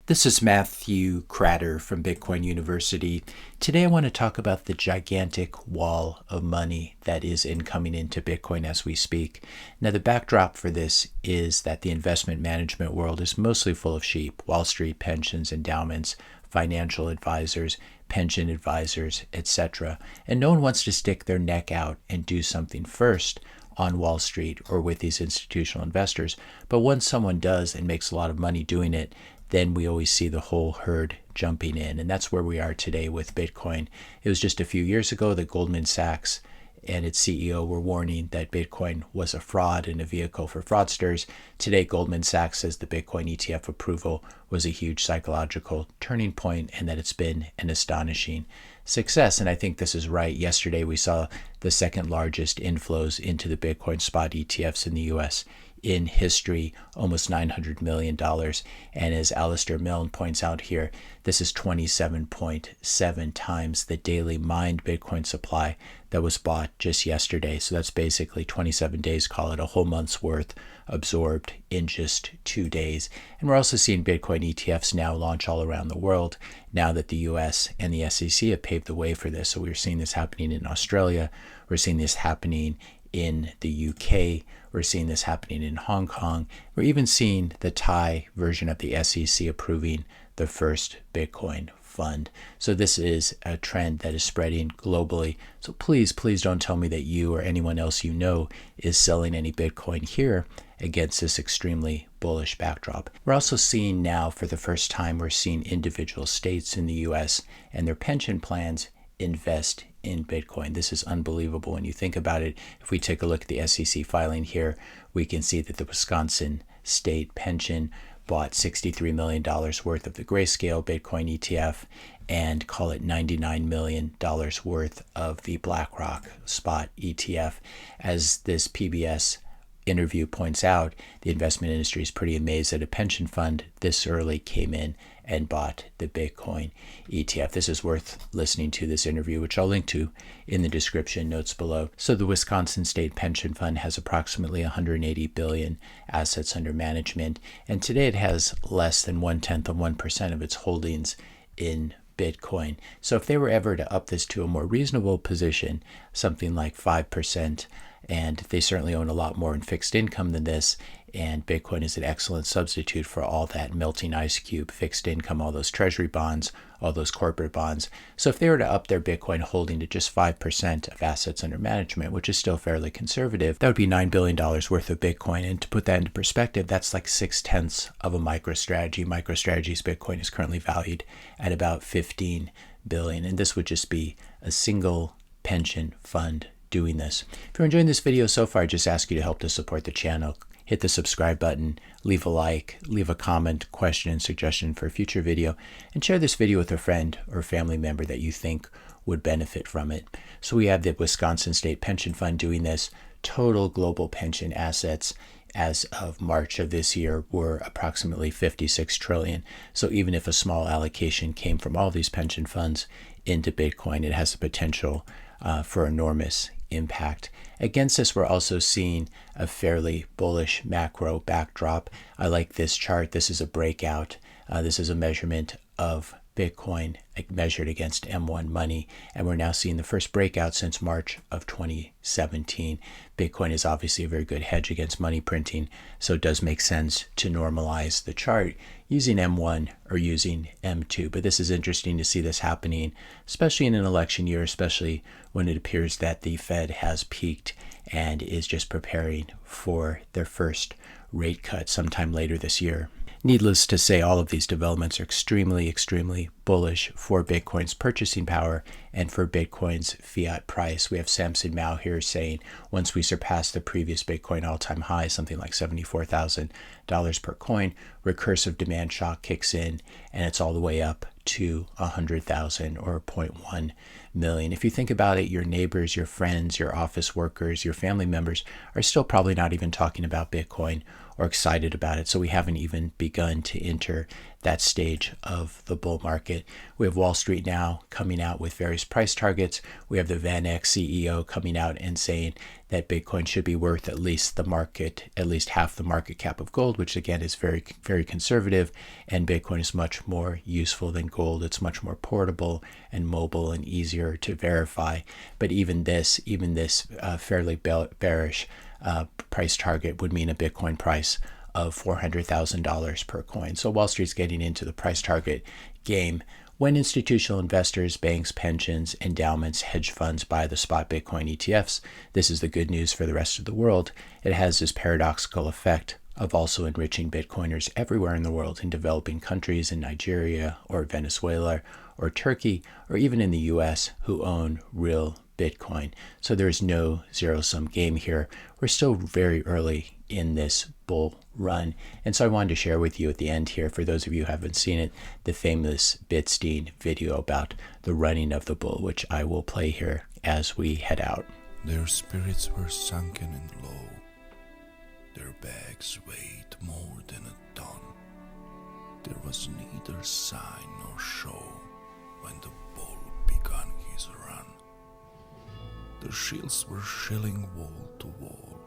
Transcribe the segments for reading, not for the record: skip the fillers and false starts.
This is Matthew Cratter from Bitcoin University. Today I want to talk about the gigantic wall of money that is incoming into Bitcoin as we speak. Now the backdrop for this is that the investment management world is mostly full of sheep: Wall Street, pensions, endowments, financial advisors, pension advisors, etc. And no one wants to stick their neck out and do something first on Wall Street or with these institutional investors. But once someone does and makes a lot of money doing it, then we always see the whole herd jumping in. And that's where we are today with Bitcoin. It was just a few years ago that Goldman Sachs and its CEO were warning that Bitcoin was a fraud and a vehicle for fraudsters. Today, Goldman Sachs says the Bitcoin ETF approval was a huge psychological turning point and that it's been an astonishing success. And I think this is right. Yesterday, we saw the second largest inflows into the Bitcoin spot ETFs in the US in history, almost $900 million. And as Alistair Milne points out here, this is 27.7 times the daily mined Bitcoin supply that was bought just yesterday. So that's basically 27 days, call it a whole month's worth absorbed in just 2 days. And we're also seeing Bitcoin ETFs now launch all around the world now that the US and the SEC have paved the way for this. So we're seeing this happening in Australia. We're seeing this happening in the UK. We're seeing this happening in Hong Kong. We're even seeing the Thai version of the SEC approving the first Bitcoin fund. So this is a trend that is spreading globally. So please don't tell me that you or anyone else you know is selling any Bitcoin here against this extremely bullish backdrop. We're also seeing now, for the first time, we're seeing individual states in the US and their pension plans invest in Bitcoin. This is unbelievable when you think about it. If we take a look at the SEC filing here, we can see that the Wisconsin state pension bought $63 million worth of the Grayscale Bitcoin ETF and call it $99 million worth of the BlackRock spot ETF. As this PBS interview points out, the investment industry is pretty amazed that a pension fund this early came in and bought the Bitcoin ETF. This is worth listening to, this interview, which I'll link to in the description notes below. So the Wisconsin State Pension Fund has approximately 180 billion assets under management, and today it has less than 0.1% of its holdings in Bitcoin. So if they were ever to up this to a more reasonable position, something like 5%, and they certainly own a lot more in fixed income than this, and Bitcoin is an excellent substitute for all that melting ice cube fixed income, all those treasury bonds, all those corporate bonds. So if they were to up their Bitcoin holding to just 5% of assets under management, which is still fairly conservative, that would be $9 billion worth of Bitcoin. And to put that into perspective, that's like 0.6 of a MicroStrategy. MicroStrategy's Bitcoin is currently valued at about 15 billion. And this would just be a single pension fund doing this. If you're enjoying this video so far, I just ask you to help to support the channel. Hit the subscribe button, leave a like, leave a comment, question, and suggestion for a future video, and share this video with a friend or family member that you think would benefit from it. So we have the Wisconsin State Pension Fund doing this. Total global pension assets as of March of this year were approximately 56 trillion. So even if a small allocation came from all these pension funds into Bitcoin, it has the potential for enormous impact. Against this, we're also seeing a fairly bullish macro backdrop. I like this chart. This is a breakout. This is a measurement of Bitcoin measured against M1 money, and we're now seeing the first breakout since March of 2017. Bitcoin is obviously a very good hedge against money printing, so it does make sense to normalize the chart using M1 or using M2. But this is interesting to see this happening, especially in an election year, especially when it appears that the Fed has peaked and is just preparing for their first rate cut sometime later this year. Needless to say, all of these developments are extremely bullish for Bitcoin's purchasing power and for Bitcoin's fiat price. We have Samson Mow here saying once we surpass the previous Bitcoin all-time high, something like $74,000 per coin, recursive demand shock kicks in, and it's all the way up to 100,000 or 0.1 million. If you think about it, your neighbors, your friends, your office workers, your family members are still probably not even talking about Bitcoin or excited about it. So we haven't even begun to enter that stage of the bull market. We have Wall Street now coming out with various price targets. We have the VanEck CEO coming out and saying that Bitcoin should be worth at least half the market cap of gold, which again is very, very conservative. And Bitcoin is much more useful than gold. It's much more portable and mobile and easier to verify. But even this fairly bearish price target would mean a Bitcoin price of $400,000 per coin. So Wall Street's getting into the price target game. When institutional investors, banks, pensions, endowments, hedge funds buy the spot Bitcoin ETFs, this is the good news for the rest of the world. It has this paradoxical effect of also enriching Bitcoiners everywhere in the world, in developing countries, in Nigeria or Venezuela or Turkey, or even in the US, who own real Bitcoin. So there's no zero-sum game here. We're still very early in this bull run. And so I wanted to share with you at the end here, for those of you who haven't seen it, the famous Bitstein video about the running of the bull, which I will play here as we head out. Their spirits were sunken and low. Their bags weighed more than a ton. There was neither sign nor show when the bull began his run. The shields were shilling wall to wall.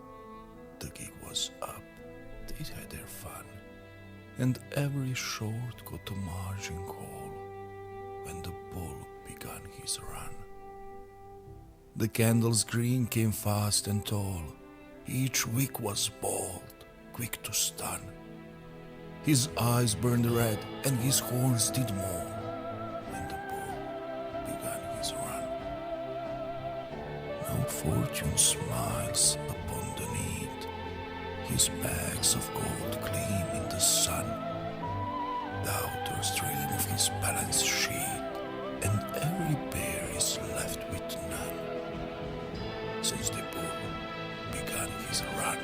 The gig was up, they had their fun, and every short got a margin call when the bull began his run. The candle's green came fast and tall. Each wick was bold, quick to stun. His eyes burned red and his horns did more when the bull began his run. Now fortune smiles upon the need. His bags of gold gleam in the sun. The outer stream of his balance sheet, and every bear is left with none, since the bull began his run.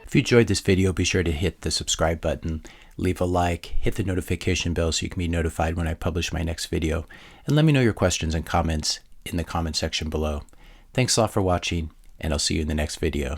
If you enjoyed this video, be sure to hit the subscribe button, leave a like, hit the notification bell so you can be notified when I publish my next video, and let me know your questions and comments in the comment section below. Thanks a lot for watching, and I'll see you in the next video.